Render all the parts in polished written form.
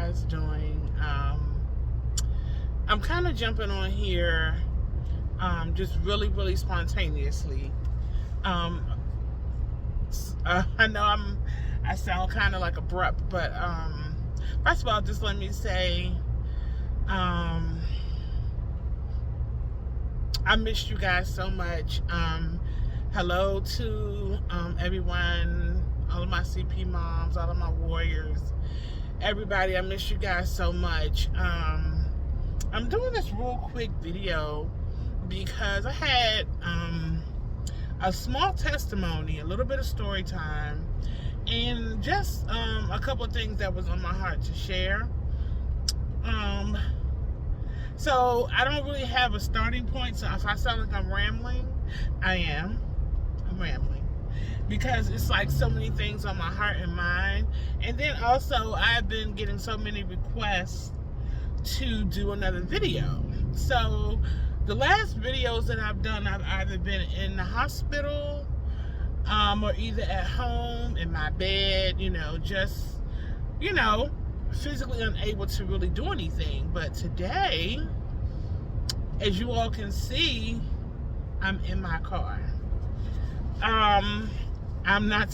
guys doing? I'm kind of jumping on here, just really spontaneously. Um, I know I sound kind of like abrupt, but first of all, just let me say, um, I missed you guys so much. Hello to everyone, all of my CP moms, all of my warriors, everybody. I miss you guys so much. I'm doing this real quick video because I had a small testimony, a little bit of story time, and just a couple of things that was on my heart to share. So I don't really have a starting point, so if I sound like I'm rambling, I'm rambling because it's like so many things on my heart and mind. And then also I've been getting so many requests to do another video. So the last videos that I've done, I've either been in the hospital or either at home in my bed, just physically unable to really do anything. But today, as you all can see, I'm in my car. I'm not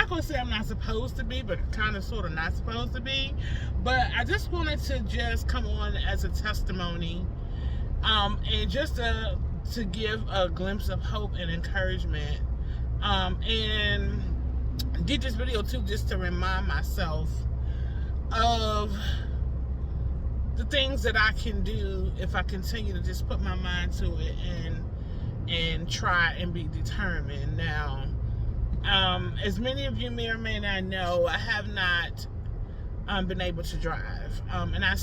going to say I'm not supposed to be, but kind of sort of not supposed to be. But I just wanted to just come on as a testimony, and just to give a glimpse of hope and encouragement, and did this video too just to remind myself of the things that I can do if I continue to just put my mind to it and try and be determined. Now, as many of you may or may not know, I have not been able to drive, and I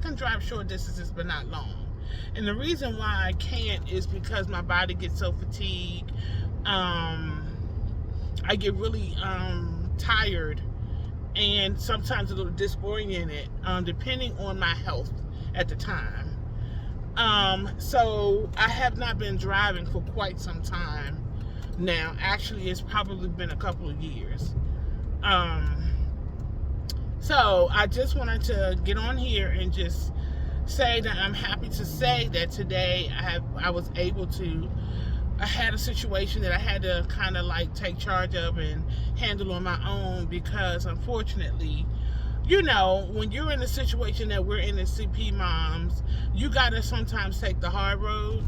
can drive short distances but not long. And the reason why I can't is because my body gets so fatigued. I get really tired and sometimes a little disoriented, depending on my health at the time. So I have not been driving for quite some time now. Actually, it's probably been a couple of years. So I just wanted to get on here and just say that I'm happy to say that today I was able to. I had a situation that I had to kind of like take charge of and handle on my own, because unfortunately, when you're in the situation that we're in as CP moms, you gotta sometimes take the hard road,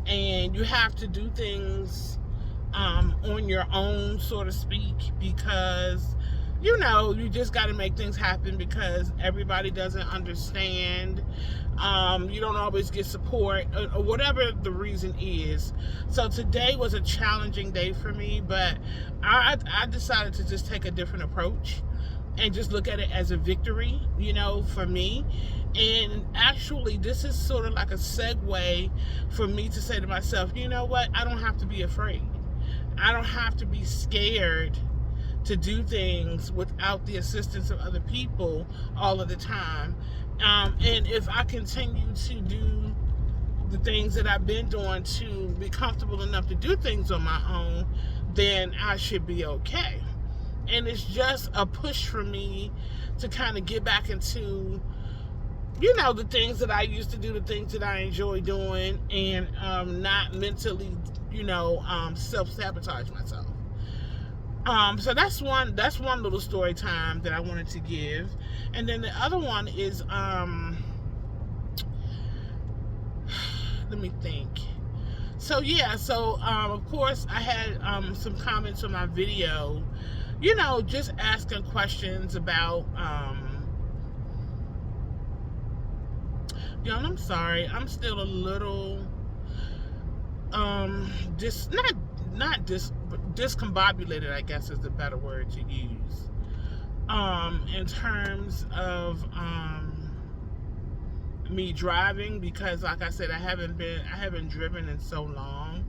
and you have to do things on your own, so to speak, because you just got to make things happen, because everybody doesn't understand. You don't always get support, or whatever the reason is. So today was a challenging day for me, but I decided to just take a different approach and just look at it as a victory, for me. And actually, this is sort of like a segue for me to say to myself, you know what? I don't have to be afraid. I don't have to be scared to do things without the assistance of other people all of the time. And if I continue to do the things that I've been doing to be comfortable enough to do things on my own, then I should be okay. And it's just a push for me to kind of get back into, the things that I used to do, the things that I enjoy doing, and not mentally, self-sabotage myself. So that's one little story time that I wanted to give. And then the other one is, let me think. So of course I had some comments on my video, just asking questions about, I'm sorry, I'm still a little, discombobulated, I guess is the better word to use, in terms of me driving, because like I said, I haven't driven in so long,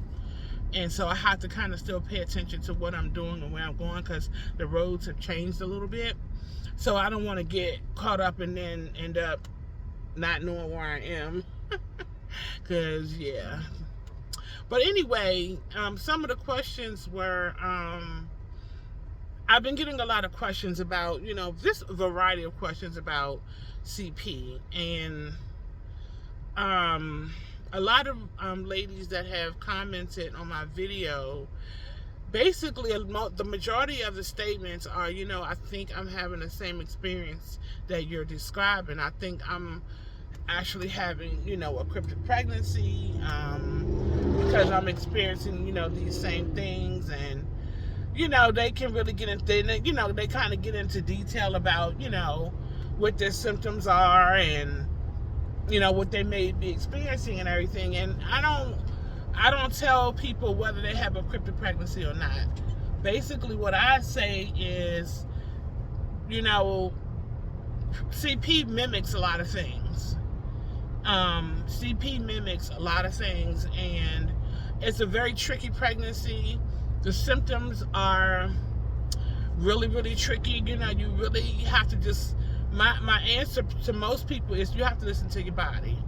and so I have to kind of still pay attention to what I'm doing and where I'm going, because the roads have changed a little bit. So I don't want to get caught up and then end up not knowing where I am. Because But anyway, some of the questions were, I've been getting a lot of questions about, this variety of questions about CP, and um, a lot of ladies that have commented on my video. Basically, the majority of the statements are, I think I'm having the same experience that you're describing. I think I'm actually having, a cryptic pregnancy, because I'm experiencing, these same things. And, they can really get into, they kind of get into detail about, what their symptoms are, and, what they may be experiencing and everything. And I don't tell people whether they have a cryptic pregnancy or not. Basically, what I say is, CP mimics a lot of things. CP mimics a lot of things, and it's a very tricky pregnancy. The symptoms are really, really tricky. You really have to just, my answer to most people is you have to listen to your body.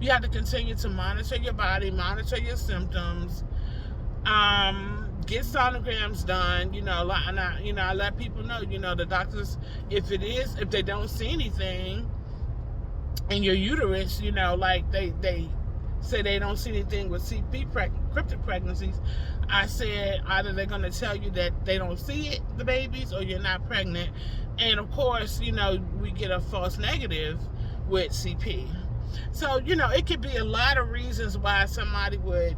You have to continue to monitor your body, monitor your symptoms, get sonograms done. I let people know, the doctors, if they don't see anything in your uterus, like they say they don't see anything with cryptic pregnancies, I said either they're going to tell you that they don't see it, the babies, or you're not pregnant. And of course, we get a false negative with CP. So, it could be a lot of reasons why somebody would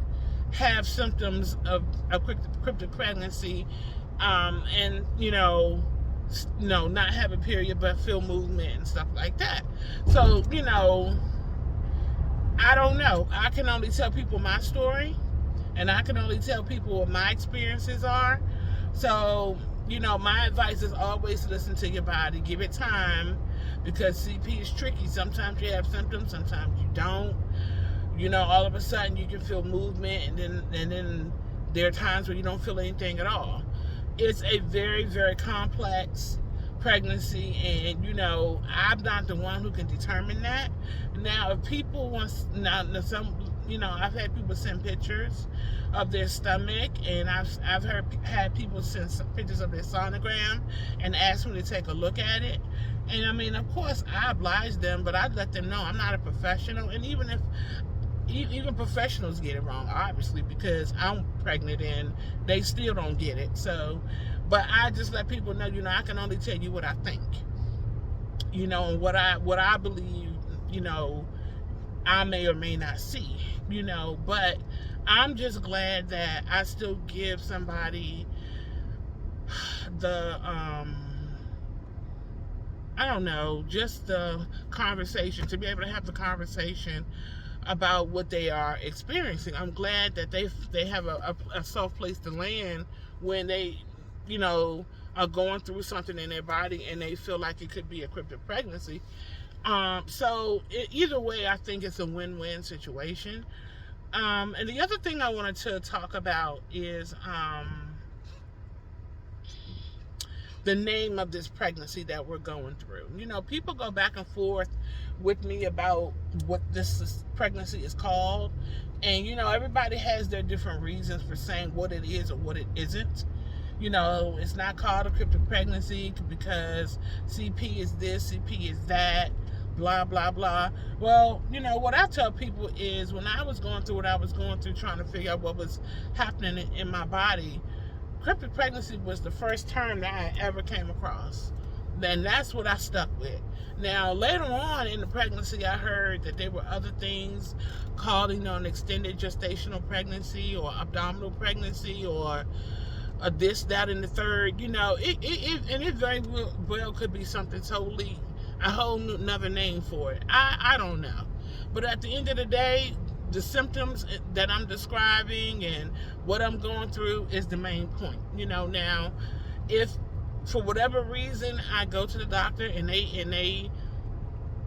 have symptoms of a cryptic pregnancy, and, not have a period but feel movement and stuff like that. So, I don't know. I can only tell people my story, and I can only tell people what my experiences are. So, my advice is always listen to your body. Give it time, because CP is tricky. Sometimes you have symptoms, sometimes you don't. All of a sudden you can feel movement, and then there are times where you don't feel anything at all. It's a very, very complex pregnancy, and I'm not the one who can determine that. Now, if people want, I've had people send pictures of their stomach, and I've had people send pictures of their sonogram and ask me to take a look at it. And I mean, of course, I oblige them, but I let them know I'm not a professional. And even professionals get it wrong, obviously, because I'm pregnant and they still don't get it. So, but I just let people know, I can only tell you what I think, and what I believe, I may or may not see, but I'm just glad that I still give somebody the, I don't know, just the conversation, to be able to have the conversation about what they are experiencing. I'm glad that they have a soft place to land when they, are going through something in their body and they feel like it could be a cryptic pregnancy. So either way, I think it's a win-win situation. And the other thing I wanted to talk about is the name of this pregnancy that we're going through. People go back and forth with me about what this pregnancy is called. And, everybody has their different reasons for saying what it is or what it isn't. It's not called a cryptic pregnancy because CP is this, CP is that, blah, blah, blah. Well, what I tell people is when I was going through what I was going through, trying to figure out what was happening in my body, cryptic pregnancy was the first term that I ever came across. Then that's what I stuck with. Now, later on in the pregnancy, I heard that there were other things called, an extended gestational pregnancy or abdominal pregnancy or this, that, and the third. It very well could be something totally, a whole another name for it. I don't know. But at the end of the day, the symptoms that I'm describing and what I'm going through is the main point. Now, if for whatever reason I go to the doctor and they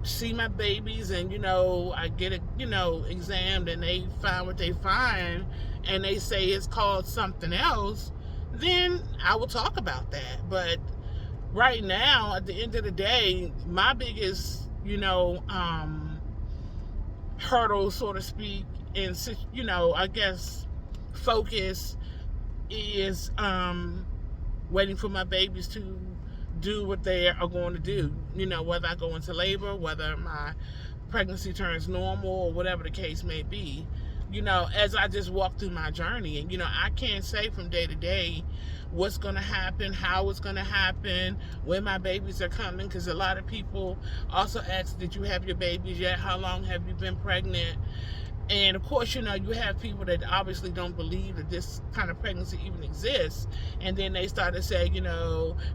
see my babies and I get it examined and they find what they find and they say it's called something else, then I will talk about that. But right now, at the end of the day, my biggest hurdle, so to speak, and I guess focus is waiting for my babies to do what they are going to do. Whether I go into labor, whether my pregnancy turns normal, or whatever the case may be. As I just walk through my journey, and I can't say from day to day what's going to happen, how it's going to happen, when my babies are coming, because a lot of people also ask, did you have your babies yet? How long have you been pregnant? And of course, you have people that obviously don't believe that this kind of pregnancy even exists. And then they start to say,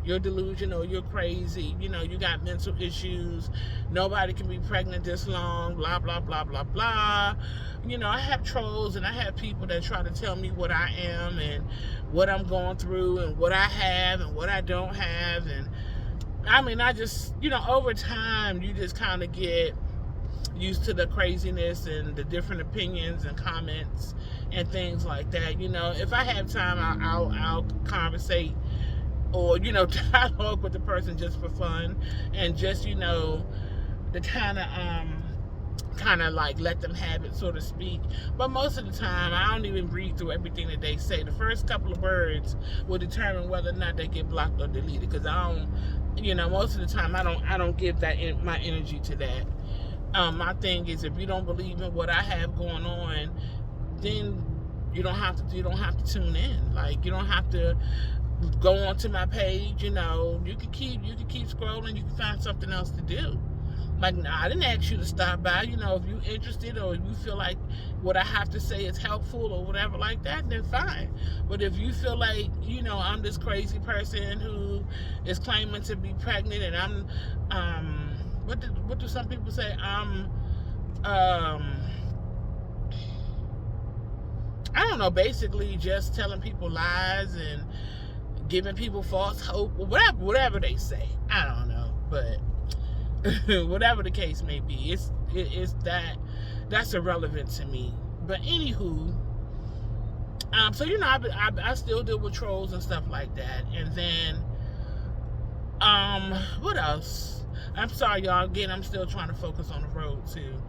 you're delusional, you're crazy, you got mental issues, nobody can be pregnant this long, blah, blah, blah, blah, blah. I have trolls and I have people that try to tell me what I am and what I'm going through and what I have and what I don't have. And I just, over time, you just kind of get used to the craziness and the different opinions and comments and things like that. If I have time, I'll conversate or dialogue with the person just for fun, and just to kind of like let them have it, so to speak. But most of the time, I don't even read through everything that they say. The first couple of words will determine whether or not they get blocked or deleted, because I don't, most of the time I don't give my energy to that. My thing is, if you don't believe in what I have going on, then you don't have to tune in. Like, you don't have to go onto my page. You can keep scrolling. You can find something else to do. Like, I didn't ask you to stop by. If you're interested or you feel like what I have to say is helpful or whatever like that, then fine. But if you feel like, I'm this crazy person who is claiming to be pregnant, and I'm what do some people say? I don't know, basically just telling people lies and giving people false hope, or whatever they say. I don't know, but whatever the case may be, it's that's irrelevant to me. But anywho, so I still deal with trolls and stuff like that. And then what else? I'm sorry, y'all. Again, I'm still trying to focus on the road too.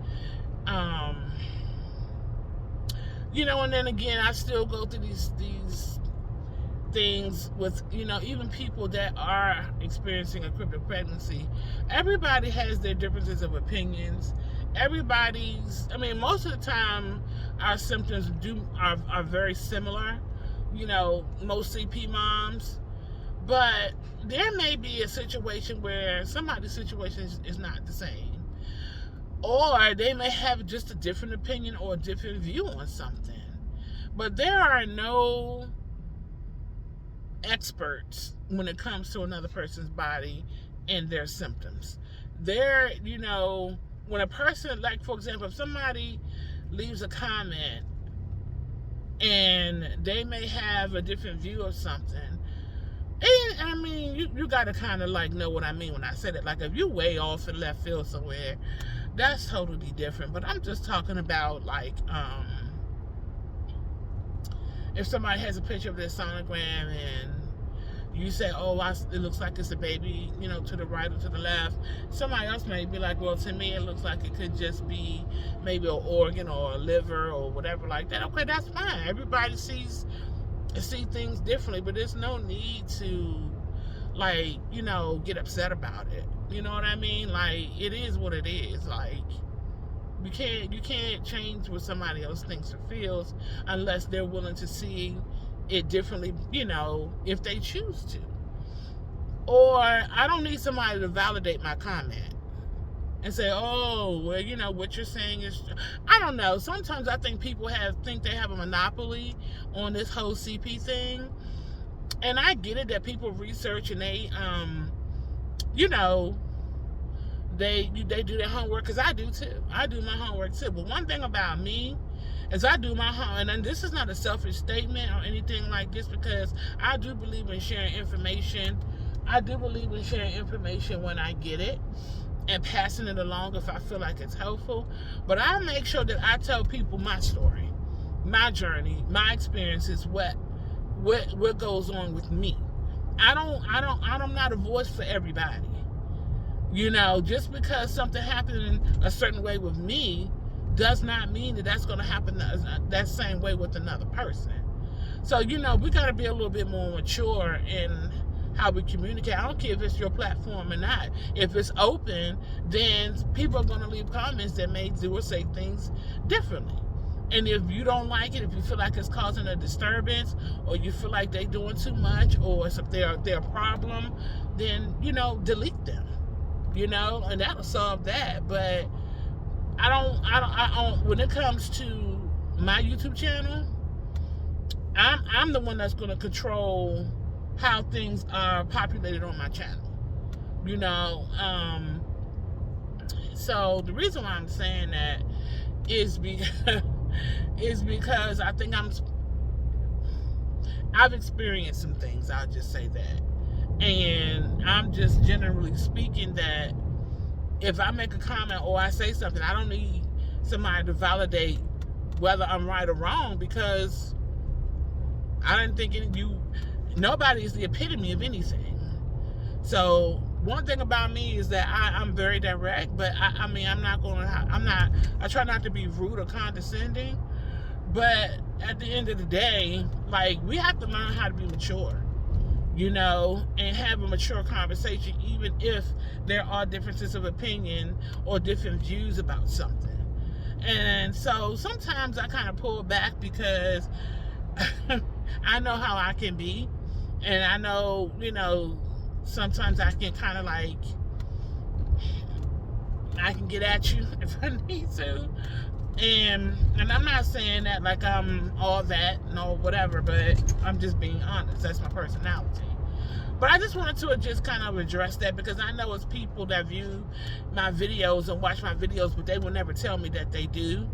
And then again, I still go through these things with, even people that are experiencing a cryptic pregnancy. Everybody has their differences of opinions. Most of the time, our symptoms are very similar. Most CP moms. But there may be a situation where somebody's situation is not the same. Or they may have just a different opinion or a different view on something. But there are no experts when it comes to another person's body and their symptoms. When a person, like, for example, if somebody leaves a comment and they may have a different view of something, and you got to kind of like know what I mean when I said it. Like, if you way off in left field somewhere, that's totally different. But I'm just talking about, like, if somebody has a picture of their sonogram and you say, oh, it looks like it's a baby, to the right or to the left. Somebody else may be like, well, to me, it looks like it could just be maybe an organ or a liver or whatever like that. Okay, that's fine. Everybody see things differently, but there's no need to, like, get upset about it. You know what I mean? Like, it is what it is. Like, you can't change what somebody else thinks or feels unless they're willing to see it differently, if they choose to. Or I don't need somebody to validate my comment and say, oh, well, what you're saying is, I don't know. Sometimes I think people think they have a monopoly on this whole CP thing. And I get it that people research and they, they do their homework, because I do too. I do my homework too. But one thing about me is I do my homework, and this is not a selfish statement or anything like this, because I do believe in sharing information. I do believe in sharing information when I get it and passing it along if I feel like it's helpful. But I make sure that I tell people my story, my journey, my experiences, what goes on with me. I'm not a voice for everybody. Just because something happened in a certain way with me does not mean that that's going to happen that same way with another person. So, we got to be a little bit more mature in how we communicate. I don't care if it's your platform or not. If it's open, then people are going to leave comments that may do or say things differently. And if you don't like it, if you feel like it's causing a disturbance, or you feel like they're doing too much, or if they're a problem, then, delete them, and that'll solve that. But I don't, when it comes to my YouTube channel, I'm the one that's going to control how things are populated on my channel, so the reason why I'm saying that is because I think I've experienced some things, I'll just say that, and I'm just generally speaking that if I make a comment or I say something, I don't need somebody to validate whether I'm right or wrong, because I didn't think nobody is the epitome of anything. So one thing about me is that I'm very direct, but I try not to be rude or condescending, but at the end of the day, like, we have to learn how to be mature, and have a mature conversation, even if there are differences of opinion or different views about something. And so sometimes I kind of pull back because I know how I can be, and I know, sometimes I can kind of I can get at you if I need to, and I'm not saying that like I'm all that, no, whatever, but I'm just being honest. That's my personality. But I just wanted to just kind of address that, because I know it's people that view my videos and watch my videos, but they will never tell me that they do.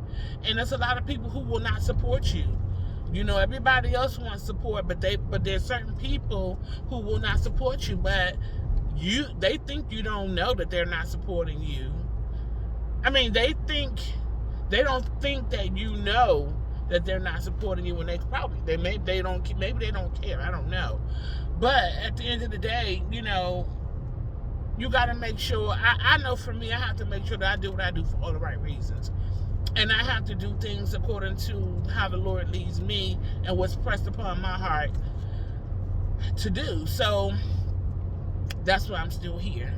And there's a lot of people who will not support you. Everybody else wants support, but there's certain people who will not support you, but they think you don't know that they're not supporting you. I mean, they don't think that that they're not supporting you, when maybe they don't care. I don't know. But at the end of the day, you got to make sure. I know for me, I have to make sure that I do what I do for all the right reasons. And I have to do things according to how the Lord leads me and what's pressed upon my heart to do. So that's why I'm still here.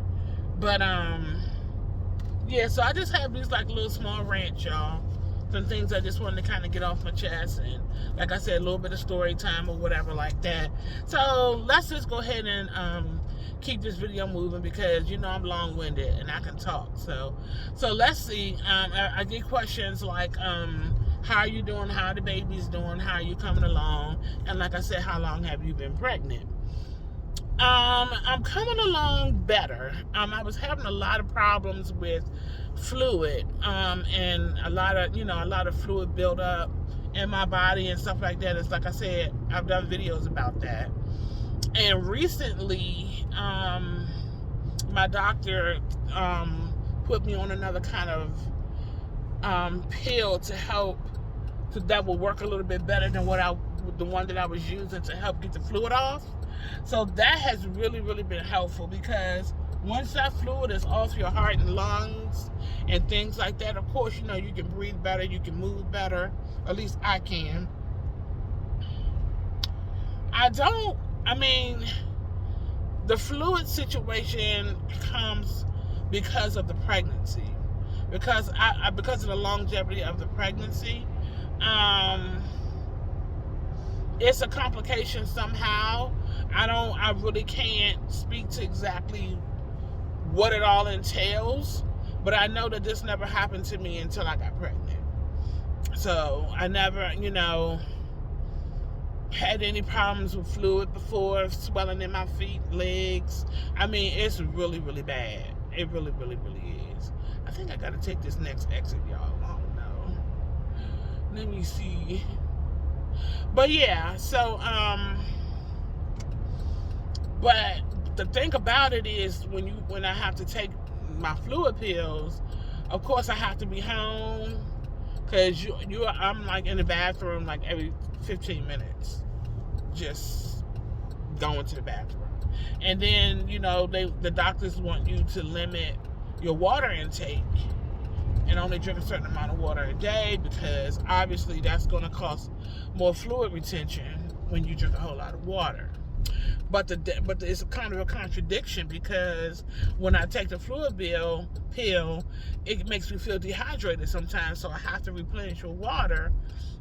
But yeah, so I just have these like little small rants, y'all. Some things I just wanted to kind of get off my chest, and like I said, a little bit of story time or whatever like that. So let's just go ahead and keep this video moving, because I'm long-winded and I can talk. So let's see. I get questions like how are you doing, how are the babies doing, how are you coming along, and like I said, how long have you been pregnant? I'm coming along better. I was having a lot of problems with fluid, and a lot of fluid buildup in my body and stuff like that. It's like I said, I've done videos about that. And recently, my doctor put me on another kind of pill to help, that will work a little bit better than the one that I was using to help get the fluid off. So that has really, really been helpful, because once that fluid is off your heart and lungs and things like that, of course, you can breathe better, you can move better. At least I can. The fluid situation comes because of the pregnancy, because of the longevity of the pregnancy. It's a complication somehow. I really can't speak to exactly what it all entails, but I know that this never happened to me until I got pregnant. So I never, had any problems with fluid before, swelling in my feet, legs. It's really, really bad. It really, really, really is. I think I gotta take this next exit, y'all. I don't know. Let me see. But yeah, so, but the thing about it is, when I have to take my fluid pills, of course I have to be home, because I'm like in the bathroom like every 15 minutes, just going to the bathroom. And then, the doctors want you to limit your water intake and only drink a certain amount of water a day, because obviously that's going to cause more fluid retention. when you drink a whole lot of water. But it's kind of a contradiction, because when I take the fluid pill, it makes me feel dehydrated sometimes, so I have to replenish with water.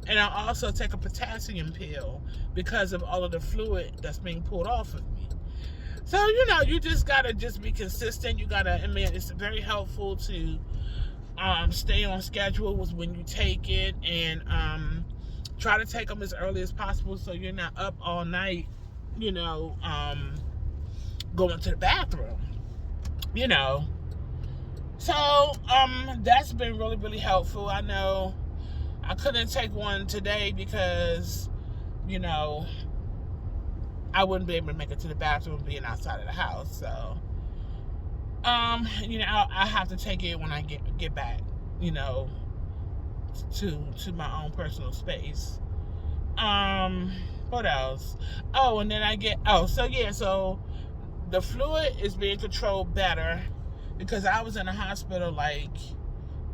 And I also take a potassium pill because of all of the fluid that's being pulled off of me. So, you just gotta just be consistent. It's very helpful to stay on schedule with when you take it, and try to take them as early as possible so you're not up all night, going to the bathroom, So, that's been really, really helpful. I know I couldn't take one today because, I wouldn't be able to make it to the bathroom being outside of the house. So, I have to take it when I get back, to my own personal space. What else? Oh, and then so the fluid is being controlled better, because I was in the hospital like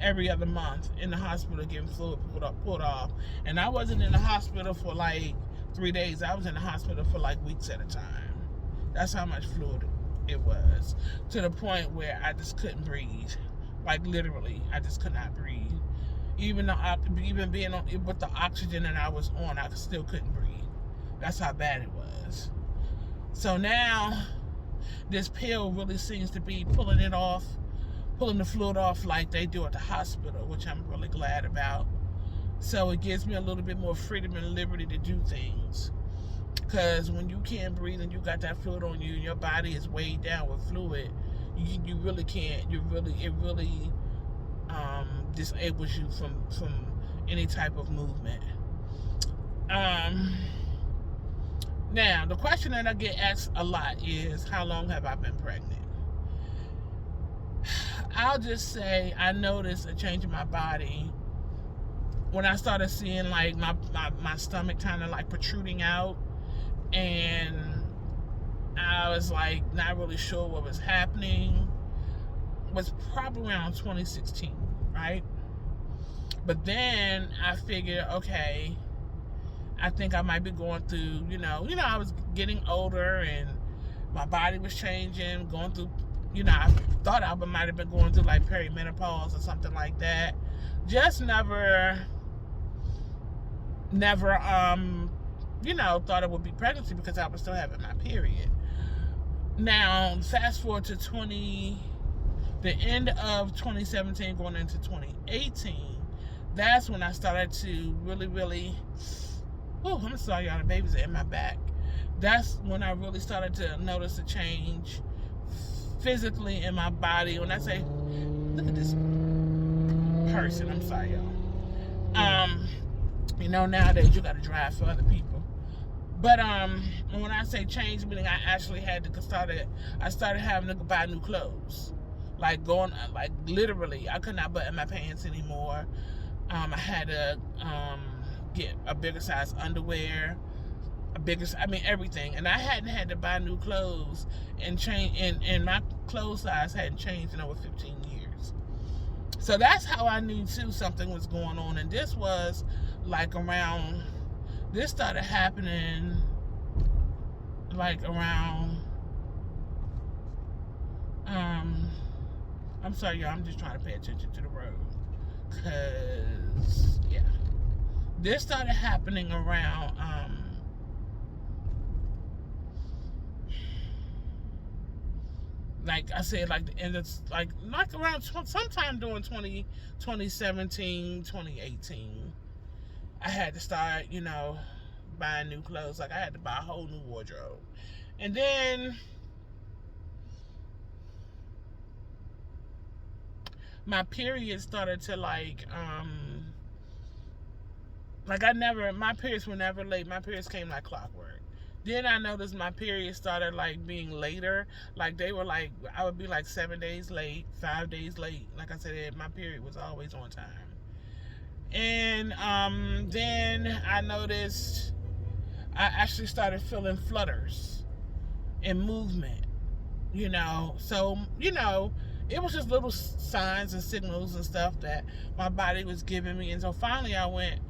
every other month, in the hospital getting fluid pulled off. And I wasn't in the hospital for like 3 days. I was in the hospital for like weeks at a time. That's how much fluid it was, to the point where I just couldn't breathe. Like literally, I just could not breathe. Even being on with the oxygen that I was on, I still couldn't breathe. That's how bad it was. So now, this pill really seems to be pulling the fluid off like they do at the hospital, which I'm really glad about. So it gives me a little bit more freedom and liberty to do things. Because when you can't breathe and you got that fluid on you and your body is weighed down with fluid, you really can't. It really disables you from any type of movement. Now, the question that I get asked a lot is, how long have I been pregnant? I'll just say I noticed a change in my body when I started seeing like my stomach kind of like protruding out, and I was like not really sure what was happening. It was probably around 2016, right? But then I figured, okay, I think I might be going through, I was getting older and my body was changing, going through, I thought I might have been going through like perimenopause or something like that. Just never, thought it would be pregnancy, because I was still having my period. Now, fast forward to the end of 2017 going into 2018, that's when I started to really, I'm sorry, y'all, the babies are in my back. That's when I really started to notice a change physically in my body. When I say, look at this person, I'm sorry, y'all. Nowadays you gotta drive for other people. But when I say change, meaning I actually I started having to buy new clothes. Like literally, I could not button my pants anymore. I had to get a bigger size underwear, everything. And I hadn't had to buy new clothes and change, and my clothes size hadn't changed in over 15 years. So that's how I knew too something was going on. And this was like this started happening like around, I'm sorry, y'all, I'm just trying to pay attention to the road. Cause, yeah. This started happening around, like I said, like the end of, like around sometime during 2017, 2018. I had to start, buying new clothes. Like I had to buy a whole new wardrobe. And then my period started to my periods were never late. My periods came like clockwork. Then I noticed my periods started like being later. Like they were like, I would be like 7 days late, 5 days late. Like I said, my period was always on time. And then I noticed I actually started feeling flutters and movement, So, it was just little signs and signals and stuff that my body was giving me. And so finally I went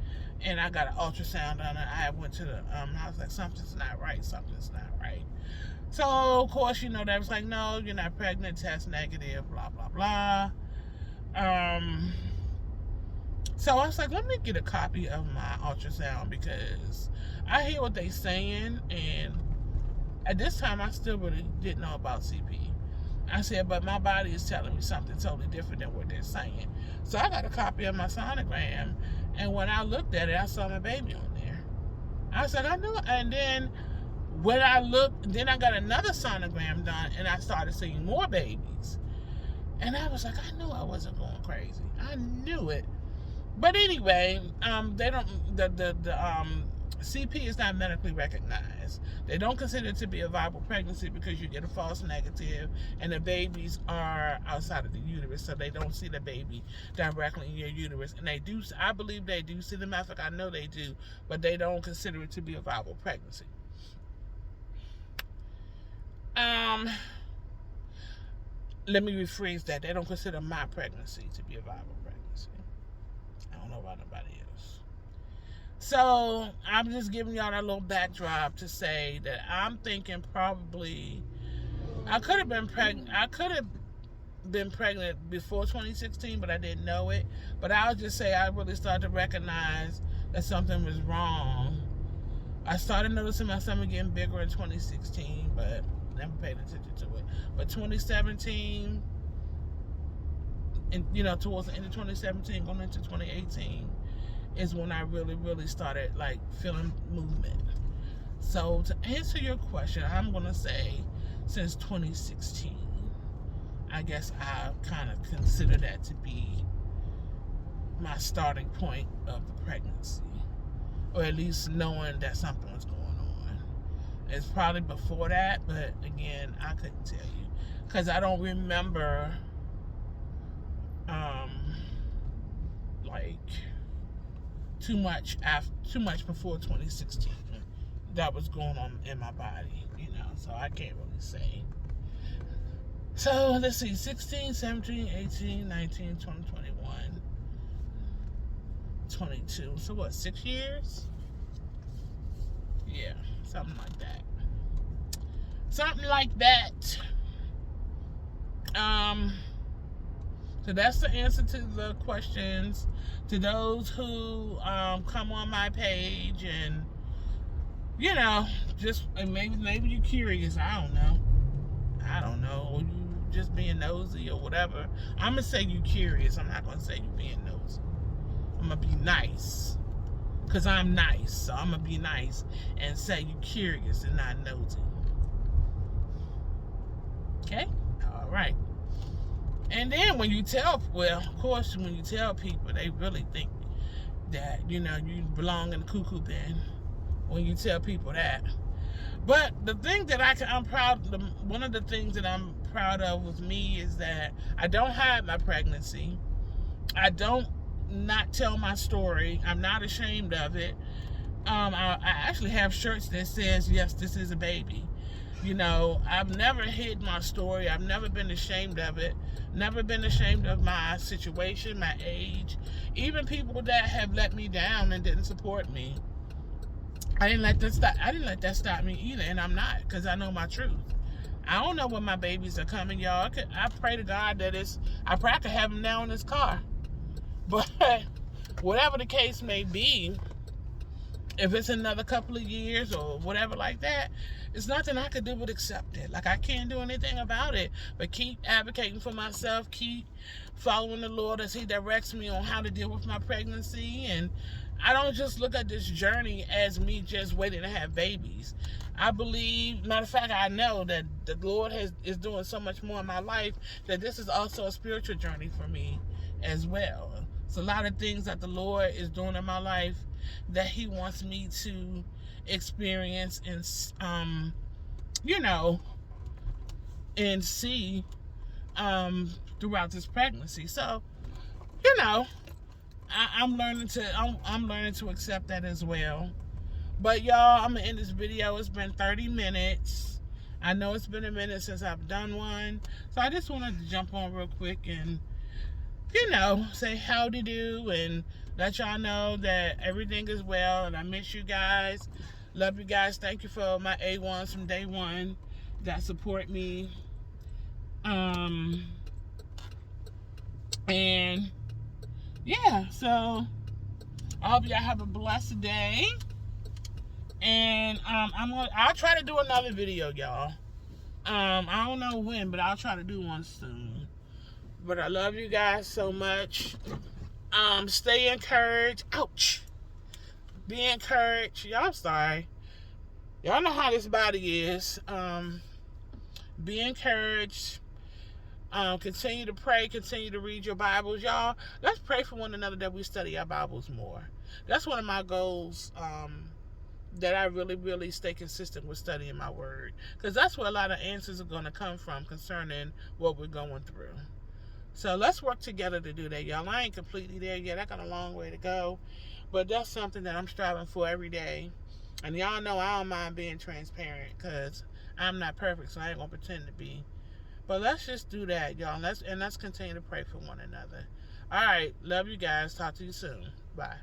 and I got an ultrasound done. I went to the I was like, something's not right. So of course, they was like, no, you're not pregnant. Test negative. Blah blah blah. So I was like, let me get a copy of my ultrasound because I hear what they saying, and at this time I still really didn't know about CP. I said, but my body is telling me something totally different than what they're saying. So I got a copy of my sonogram, and when I looked at it, I saw my baby on there. I said, I knew it. And then when I looked, then I got another sonogram done, and I started seeing more babies. And I was like, I knew I wasn't going crazy. I knew it. But anyway, they don't. The CP is not medically recognized. They don't consider it to be a viable pregnancy because you get a false negative, and the babies are outside of the uterus, so they don't see the baby directly in your uterus. And they do. I believe they do see the matter. I know they do, but they don't consider it to be a viable pregnancy. Let me rephrase that. They don't consider my pregnancy to be a viable pregnancy. I don't know about nobody else. So I'm just giving y'all that little backdrop to say that I'm thinking probably I could have been pregnant. I could have been pregnant before 2016, but I didn't know it. But I would just say I really started to recognize that something was wrong. I started noticing my stomach getting bigger in 2016, but never paid attention to it. But 2017, and towards the end of 2017, going into 2018, is when I really started like feeling movement. So to answer your question, I'm gonna say since 2016, I guess I kind of consider that to be my starting point of the pregnancy, or at least knowing that something was going on. It's probably before that, but again, I couldn't tell you because I don't remember like too much before 2016 that was going on in my body, so I can't really say. So let's see, 16, 17, 18, 19, 20, 21, 22. So what, 6 years? Yeah, something like that. So that's the answer to the questions. To those who come on my page and maybe you're curious. I don't know, or you just being nosy or whatever. I'm gonna say you curious. I'm not gonna say you being nosy. I'm gonna be nice, cause I'm nice. So I'm gonna be nice and say you curious and not nosy. Okay, all right. And then when you tell people, they really think that you belong in the cuckoo bin when you tell people that. But the thing that I'm proud of, one of the things that I'm proud of with me is that I don't hide my pregnancy. I don't not tell my story. I'm not ashamed of it. I actually have shirts that says, yes, this is a baby. I've never hid my story. I've never been ashamed of it. Never been ashamed of my situation, my age. Even people that have let me down and didn't support me. I didn't let that stop me either, and I'm not, because I know my truth. I don't know when my babies are coming, y'all. I pray to God that I pray I could have them now in this car. But whatever the case may be, if it's another couple of years or whatever like that, it's nothing I could do but accept it. Like, I can't do anything about it, but keep advocating for myself, keep following the Lord as He directs me on how to deal with my pregnancy. And I don't just look at this journey as me just waiting to have babies. I believe, matter of fact, I know that the Lord is doing so much more in my life, that this is also a spiritual journey for me as well. It's a lot of things that the Lord is doing in my life that He wants me to experience and and see throughout this pregnancy. So I'm learning to accept that as well. But y'all, I'm gonna end this video. It's been 30 minutes. I know it's been a minute since I've done one, so I just wanted to jump on real quick and say howdy do and let y'all know that everything is well. And I miss you guys. Love you guys. Thank you for my A1s from day one that support me. And yeah, so I hope y'all have a blessed day. And I'll try to do another video, y'all. I don't know when, but I'll try to do one soon. But I love you guys so much. Stay encouraged. Ouch. Be encouraged. Y'all sorry. Y'all know how this body is. Be encouraged. Continue to pray. Continue to read your Bibles. Y'all, let's pray for one another that we study our Bibles more. That's one of my goals. That I really stay consistent with studying my word. Because that's where a lot of answers are going to come from concerning what we're going through. So let's work together to do that, y'all. I ain't completely there yet. I got a long way to go. But that's something that I'm striving for every day. And y'all know I don't mind being transparent because I'm not perfect, so I ain't going to pretend to be. But let's just do that, y'all. Let's continue to pray for one another. All right. Love you guys. Talk to you soon. Bye.